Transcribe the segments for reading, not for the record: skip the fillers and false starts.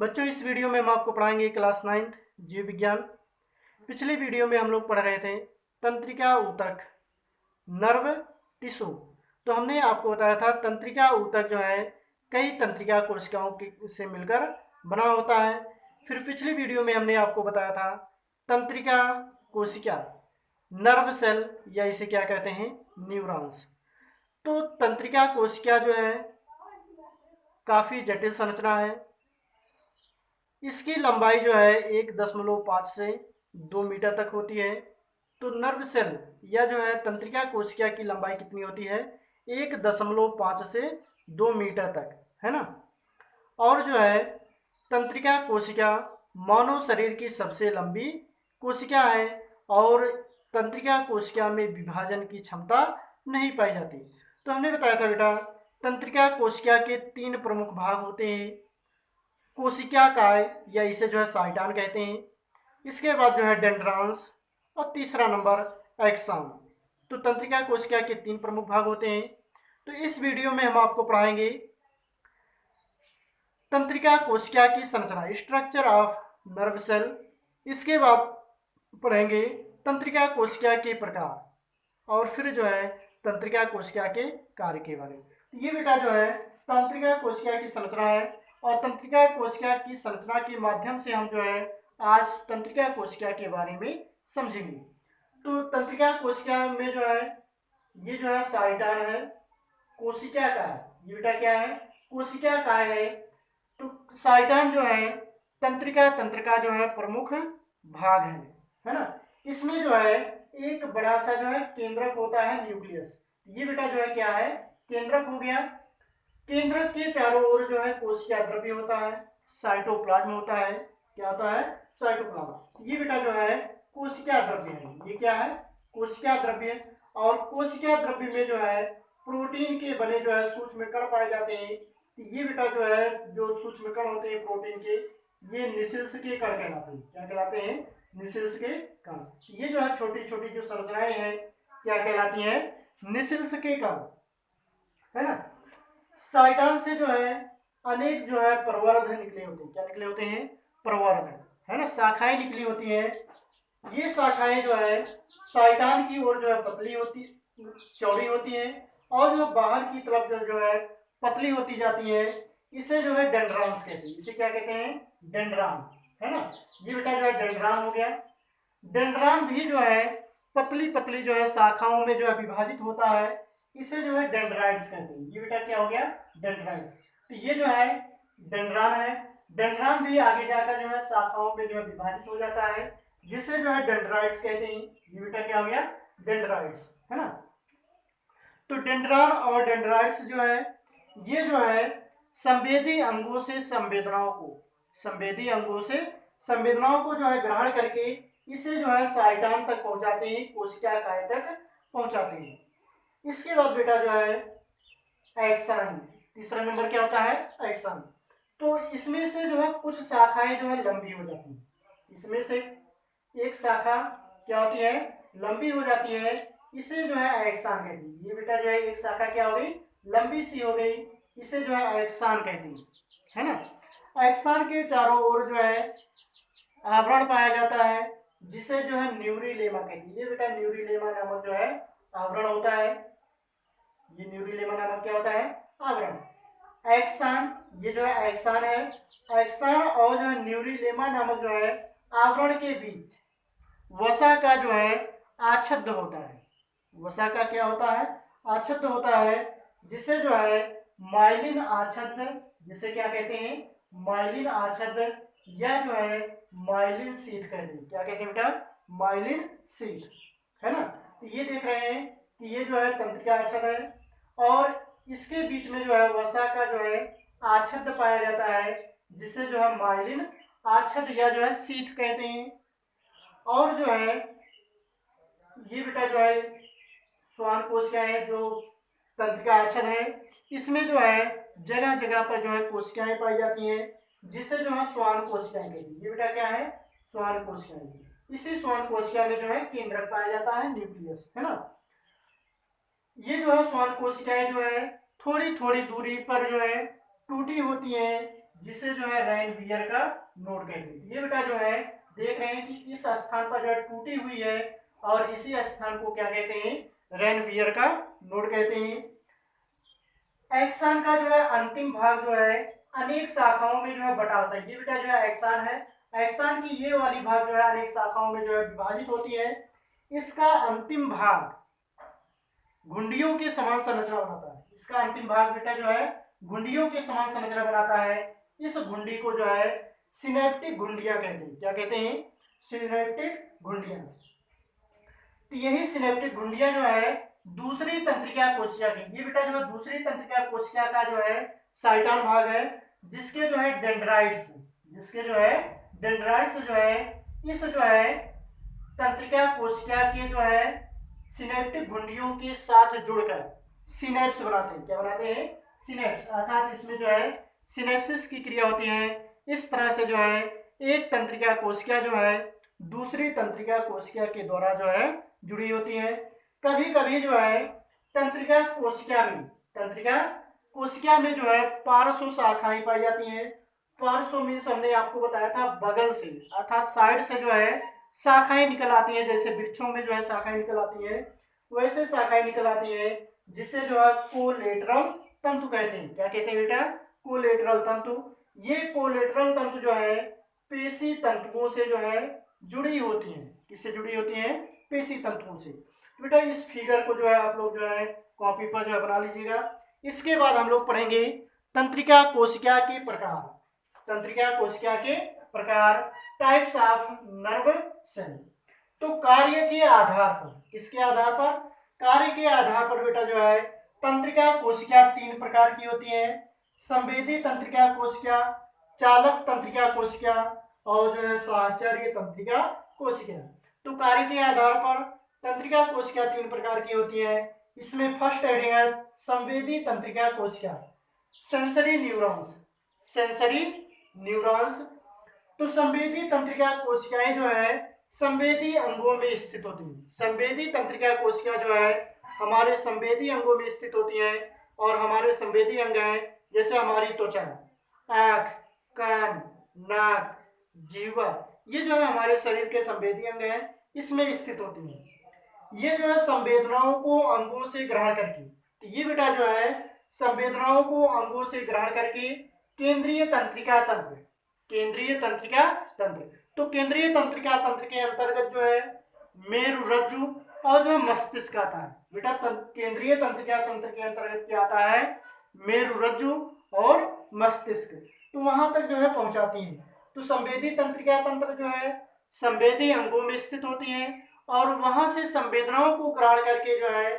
बच्चों, इस वीडियो में हम आपको पढ़ाएंगे क्लास 9th जीव विज्ञान। पिछले वीडियो में हम लोग पढ़ रहे थे तंत्रिका ऊतक, नर्व टिश्यू। तो हमने आपको बताया था तंत्रिका ऊतक जो है कई तंत्रिका कोशिकाओं से मिलकर बना होता है। फिर पिछले वीडियो में हमने आपको बताया था तंत्रिका कोशिका, नर्व सेल, या इसे क्या कहते हैं, न्यूरॉन्स। तो तंत्रिका कोशिका जो है काफ़ी जटिल संरचना है। इसकी लंबाई जो है 1.5 से 2 मीटर तक होती है। तो नर्व सेल या जो है तंत्रिका कोशिका की लंबाई कितनी होती है, 1.5 से 2 मीटर तक, है ना। और जो है तंत्रिका कोशिका मानव शरीर की सबसे लंबी कोशिका है और तंत्रिका कोशिका में विभाजन की क्षमता नहीं पाई जाती। तो हमने बताया था बेटा, तंत्रिका कोशिका के 3 प्रमुख भाग होते हैं। कोशिका काय, या इसे जो है साइटान कहते हैं। इसके बाद जो है डेंड्रान्स, और तीसरा नंबर एक्सान। तो तंत्रिका कोशिका के 3 प्रमुख भाग होते हैं। तो इस वीडियो में हम आपको पढ़ाएंगे तंत्रिका कोशिका की संरचना, स्ट्रक्चर ऑफ नर्व सेल। इसके बाद पढ़ेंगे तंत्रिका कोशिका के प्रकार, और फिर जो है तंत्रिका कोशिका के कार्य के बारे में। ये बेटा जो है तंत्रिका कोशिका की संरचना है, और तंत्रिका कोशिका की संरचना के माध्यम से हम जो है आज तंत्रिका कोशिका के बारे में समझेंगे। तो तंत्रिका कोशिका में जो है ये जो है साइटान है, कोशिका का है, ये बेटा क्या है, कोशिका का है। तो साइटान जो है तंत्रिका तंत्र का जो है प्रमुख भाग है ना। इसमें जो है एक बड़ा सा जो है केंद्रक होता है, न्यूक्लियस। ये बेटा जो है क्या है, केंद्रक हो गया। केंद्रक के चारों ओर जो है कोशिका द्रव्य होता है, साइटोप्लाज्म होता है। क्या होता है, साइटोप्लाज्म। ये बेटा जो है कोशिका द्रव्य है, ये क्या है, कोशिका द्रव्य। और कोशिका द्रव्य में जो है प्रोटीन के बने जो है सूक्ष्म कण पाए जाते हैं। ये बेटा जो है जो सूक्ष्म कण होते हैं प्रोटीन के, ये निशिल्स के कण कहलाते हैं। क्या कहलाते हैं, निशिल्स के कण। ये जो है छोटी छोटी जो संरचनाएं हैं क्या कहलाती हैं, निशिल्स के कण, है ना। साइटान से जो है अनेक जो है प्रवर्ध निकले होते हैं। क्या निकले होते हैं, प्रवर्ध, है ना, शाखाएं निकली होती हैं। ये शाखाएं जो है साइटान की ओर जो है पतली होती, चौड़ी होती हैं, और जो बाहर की तरफ जो है पतली होती जाती है। इसे जो है डेंड्रान्स कहते हैं। इसे क्या कहते हैं, डेंड्रान, है ना। ये बेटा जो है डेंड्रान हो गया। डेंड्रान भी जो है पतली पतली जो है शाखाओं में जो है विभाजित होता है। इसे जो है डेंड्राइड्स कहते हैं। ये बेटा क्या हो गया, डेंड्राइड्स। तो ये जो है डेंड्रान है। डेंड्रान भी आगे जाकर जो है शाखाओं में जो है विभाजित हो जाता है, जिसे जो है डेंड्राइड्स कहते हैं। ये बेटा क्या हो गया, डेंड्राइड्स, है ना। तो डेंड्रान और डेंड्राइड्स जो है ये जो है संवेदी अंगों से संवेदनाओं को जो है ग्रहण करके इसे जो है साइटान तक पहुंचाते हैं, कोशिका काय तक पहुंचाते हैं। इसके बाद बेटा जो है एक्सन, तीसरा नंबर क्या होता है, एक्सन। तो इसमें से जो है कुछ शाखाएं जो है लंबी हो जाती हैं। इसमें से एक शाखा क्या होती है, लंबी हो जाती है। इसे जो है एक्सान कहती है। ये बेटा जो है एक शाखा क्या हो गई, लंबी सी हो गई। इसे जो है एक्सान कहती है ना। एक्सान के चारों ओर जो है आवरण पाया जाता है, जिसे जो है न्यूरिलेमा कहती है। ये बेटा न्यूरिलेमा नामक जो है आवरण होता है। ये न्यूरिलेमा नामक क्या होता है, आवरण। एक्सान, ये जो है एक्सान है। एक्सान और जो है न्यूरिलेमा नामक जो है आवरण के बीच वसा का जो है आच्छादन होता है। वसा का क्या होता है, आच्छादन होता है, जिसे जो है माइलिन आच्छादन, जिसे क्या कहते हैं, माइलिन आच्छादन, या जो है माइलिन शीथ कहते हैं। क्या कहते हैं बेटा, माइलिन शीथ, है ना। तो ये देख रहे हैं कि ये जो है तंत्रिका आच्छादन है, और इसके बीच में जो है वसा का जो है आच्छादन पाया जाता है, जिसे जो है माइलिन आच्छादन या जो है शीथ कहते हैं। और जो है ये बेटा जो है श्वान कोशिका है, जो तंत्रिका आच्छादन है। इसमें जो है जगह जगह पर जो है कोशिकाएं पाई जाती हैं, जिसे जो है श्वान कोशिकाएं कहती हैं। ये बेटा क्या है, श्वान कोशिकाएं। इसी श्वान कोशिका में जो है केंद्रक पाया जाता है, न्यूक्लियस, है ना। ये जो है श्वान कोशिकाएं जो है थोड़ी थोड़ी दूरी पर जो है टूटी होती हैं, जिसे जो है रैनवियर का नोड कहते हैं। ये बेटा जो है देख रहे हैं कि इस स्थान पर जो है टूटी हुई है और इसी स्थान को क्या कहते हैं, रैनवियर का नोड कहते हैं। एक्सान का जो है अंतिम भाग जो है अनेक शाखाओं में जो है बटा होता है। ये बेटा जो है एक्सान है, एक्सान की ये वाली भाग जो है अनेक शाखाओं में जो है विभाजित होती है। इसका अंतिम भाग घुंडियों के समान संरचना बनाता है। इसका अंतिम भाग बेटा जो है घुंडियों के समान संरचना बनाता है। इस घुंडी को जो है सिनेप्टिक घुंडियां कहते हैं। क्या कहते हैं, सिनेप्टिक घुंडियां। तो यही सिनेप्टिक घुंडियां जो है दूसरी तंत्रिका कोशिका की, ये बेटा जो है दूसरी तंत्रिका कोशिका का जो है साइटल भाग है, जिसके जो है डेंड्राइट्स, जिसके जो है डेंड्राइट्स जो है इस जो है तंत्रिका कोशिका के जो है सिनेप्टिक घुंडियों के साथ जुड़कर सिनेप्स बनाते हैं। क्या बनाते हैं, सिनेप्स, अर्थात इसमें जो है सिनेप्सिस की क्रिया होती है। इस तरह से जो है एक तंत्रिका कोशिका जो है दूसरी तंत्रिका कोशिका के द्वारा जो है जुड़ी होती है। कभी कभी जो है तंत्रिका कोशिका में, तंत्रिका कोशिका में जो है पार्श्व शाखाएं पाई जाती हैं। पार्श्व मीन्स हमने आपको बताया था बगल से, अर्थात साइड से जो है शाखाएं निकल आती हैं। जैसे वृक्षों में जो है शाखाएं निकल आती हैं, वैसे शाखाएं निकल आती है, जिसे जो है कोलेटरल तंतु कहते हैं। क्या कहते हैं बेटा, कोलेटरल तंतु। ये कोलेटरल तंतु जो है पेशी तंतुओं से जो है जुड़ी होती हैं। किससे जुड़ी होती हैं, पेशी तंतुओं से। बेटा इस फिगर को जो है आप लोग जो है कॉपी पर जो है बना लीजिएगा। इसके बाद हम लोग पढ़ेंगे तंत्रिका कोशिका के प्रकार। तंत्रिका कोशिका के प्रकार, टाइप्स ऑफ नर्व सेल। तो कार्य के आधार पर, किसके आधार पर, कार्य के आधार पर बेटा जो है तंत्रिका कोशिका तीन प्रकार की होती है। संवेदी तंत्रिका कोशिका, चालक तंत्रिका कोशिका और जो है साहचर्य तंत्रिका कोशिका। तो कार्य के आधार पर तंत्रिका कोशिका तीन प्रकार की होती है। इसमें फर्स्ट हेडिंग है संवेदी तंत्रिका कोशिका, सेंसरी न्यूरॉन्स, सेंसरी न्यूरॉन्स। तो संवेदी तंत्रिका कोशिकाएं जो है संवेदी अंगों में स्थित होती हैं। संवेदी तंत्रिका कोशिका जो है हमारे संवेदी अंगों में स्थित होती है। और हमारे संवेदी अंग हैं जैसे हमारी त्वचा, आँख, कान, नाक, जीवा, ये जो है हमारे शरीर के संवेदी अंग हैं, इसमें स्थित होती हैं। ये जो है संवेदनाओं को अंगों से ग्रहण करके, तो ये बेटा जो है संवेदनाओं को अंगों से ग्रहण करके केंद्रीय तंत्रिका तंत्र, केंद्रीय तंत्रिका तंत्र। तो केंद्रीय तंत्रिका तंत्र के अंतर्गत जो है मेरुरज्जु और जो मस्तिष्क आता है। बेटा केंद्रीय तंत्रिका तंत्र के अंतर्गत क्या आता है, मेरुरज्जु और मस्तिष्क, तो वहां तक जो है पहुंचाती है। तो संवेदी तंत्रिका तंत्र जो है संवेदी अंगों में स्थित होती है और वहां से संवेदनाओं को ग्रहण करके जो है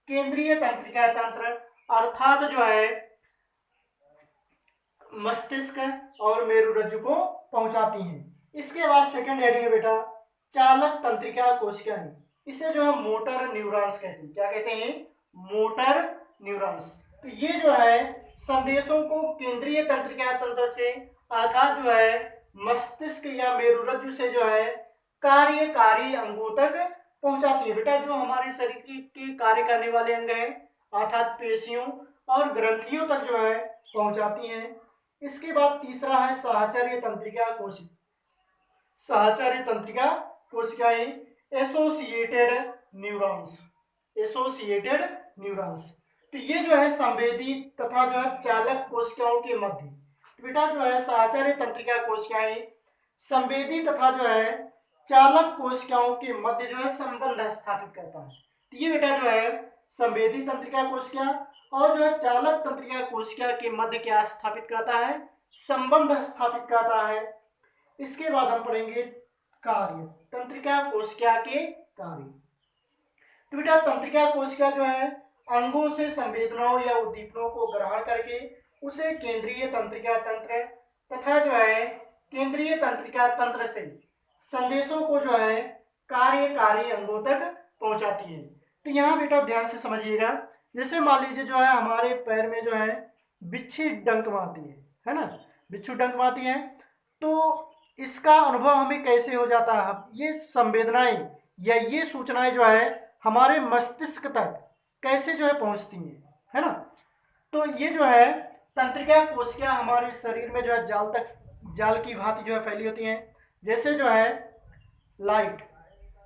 केंद्रीय तंत्रिका तंत्र अर्थात जो है मस्तिष्क और मेरुरज्जु को पहुंचाती हैं। इसके बाद सेकंड हेडिंग है बेटा चालक तंत्रिका कोशिकाएं। इसे जो है मोटर न्यूरॉन्स कहते हैं। क्या कहते हैं, मोटर न्यूरॉन्स। तो ये जो है संदेशों को केंद्रीय तंत्रिका तंत्र से अर्थात जो है मस्तिष्क या मेरुरज्जु से जो है कार्यकारी अंगों तक पहुंचाती है। बेटा जो हमारे शरीर के कार्य करने वाले अंग हैं अर्थात पेशियों और ग्रंथियों तक जो है पहुंचाती हैं। इसके बाद तीसरा है साहचर्य तंत्रिका कोशिका, साहचर्य तंत्रिका कोशिकाएं, एसोसिएटेड न्यूरॉन्स, एसोसिएटेड न्यूरॉन्स। तो ये जो है संवेदी तथा जो है चालक कोशिकाओं के मध्य, तो बेटा जो है साहचर्य तंत्रिका कोशिकाएं संवेदी तथा जो है चालक कोशिकाओं के मध्य जो है संबंध स्थापित करता है। तो ये बेटा जो है संवेदी तंत्रिका कोशिका और जो है चालक तंत्रिका कोशिका के मध्य क्या स्थापित करता है, संबंध स्थापित करता है। इसके बाद हम पढ़ेंगे कार्य, तंत्रिका कोशिका के कार्य। तो बेटा तंत्रिका कोशिका जो है अंगों से संवेदनाओं या उद्दीपनों को ग्रहण करके उसे केंद्रीय तंत्रिका तंत्र तथा जो है केंद्रीय तंत्रिका तंत्र से संदेशों को जो है कार्यकारी अंगों तक पहुंचाती है। तो यहाँ बेटा ध्यान से समझिएगा, जैसे मान लीजिए जो है हमारे पैर में जो है बिच्छी डंक मारती है ना, बिच्छू डंक मारती है, तो इसका अनुभव हमें कैसे हो जाता है, ये संवेदनाएं या ये सूचनाएं जो है हमारे मस्तिष्क तक कैसे जो है पहुंचती हैं, है ना। तो ये जो है तंत्रिका कोशिका हमारे शरीर में जो है जाल की भांति जो है फैली होती हैं। जैसे जो है लाइट,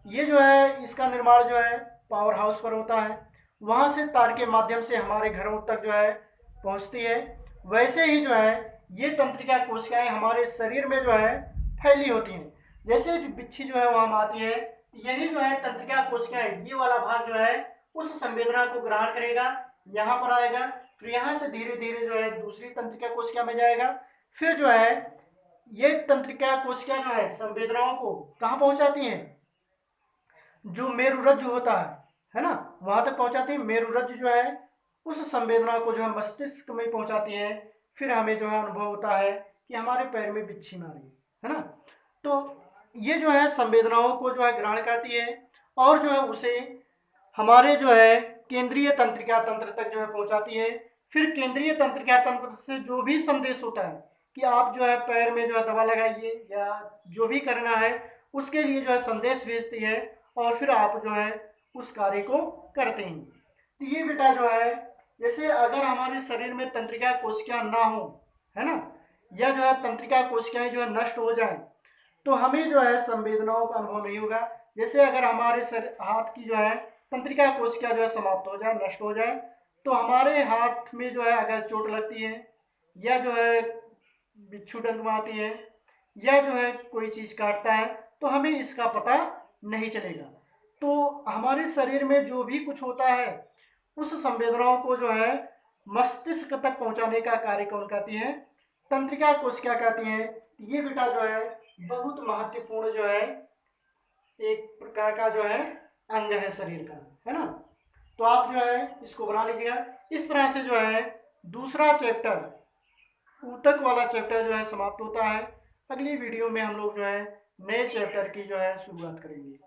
ये जो है इसका निर्माण जो है पावर हाउस पर होता है, वहाँ से तार के माध्यम से हमारे घरों तक जो है पहुँचती है। वैसे ही जो है ये तंत्रिका कोशिकाएं हमारे शरीर में जो है फैली होती हैं। जैसे जो बिच्छी जो है वहाँ आती है, यही जो है तंत्रिका कोशिकाएं, ये वाला भाग जो है उस संवेदना को ग्रहण करेगा, यहाँ पर आएगा, फिर यहाँ से धीरे धीरे जो है दूसरी तंत्रिका कोशिका में जाएगा। फिर जो है ये तंत्रिका कोशिका जो है संवेदनाओं को कहाँ पहुँचाती हैं, जो मेरुरज्जु होता है ना, वहां तक पहुंचाती है। मेरुरज्जु जो है उस संवेदना को जो है मस्तिष्क में पहुंचाती है। फिर हमें जो है अनुभव होता है कि हमारे पैर में बिच्छी मारी है ना। तो ये जो है संवेदनाओं को जो है ग्रहण करती है और जो है उसे हमारे जो है केंद्रीय तंत्रिका तंत्र तक जो है पहुंचाती है। फिर केंद्रीय तंत्रिका तंत्र से जो भी संदेश होता है कि आप जो है पैर में जो है दवा लगाइए या जो भी करना है, उसके लिए जो है संदेश भेजती है और फिर आप जो है उस कार्य को करते हैं। तो ये बेटा जो है, जैसे अगर हमारे शरीर में तंत्रिका कोशिका ना हो, है ना, या जो है तंत्रिका कोशिकाएं जो है नष्ट हो जाए, तो हमें जो है संवेदनाओं का अनुभव नहीं होगा। जैसे अगर हमारे हाथ की जो है तंत्रिका कोशिका जो है समाप्त हो जाए, नष्ट हो जाए, तो हमारे हाथ में जो है अगर चोट लगती है या जो है बिच्छू डंक मारती है या जो है कोई चीज़ काटता है, तो हमें इसका पता नहीं चलेगा। तो हमारे शरीर में जो भी कुछ होता है उस संवेदनाओं को जो है मस्तिष्क तक पहुंचाने का कार्य कौन करती है, तंत्रिका कोशिका करती है। ये बेटा जो है बहुत महत्वपूर्ण जो है एक प्रकार का जो है अंग है शरीर का, है ना। तो आप जो है इसको बना लीजिएगा। इस तरह से जो है दूसरा चैप्टर, ऊतक वाला चैप्टर जो है समाप्त होता है। अगली वीडियो में हम लोग जो है नए चैप्टर की जो है शुरुआत करेंगे।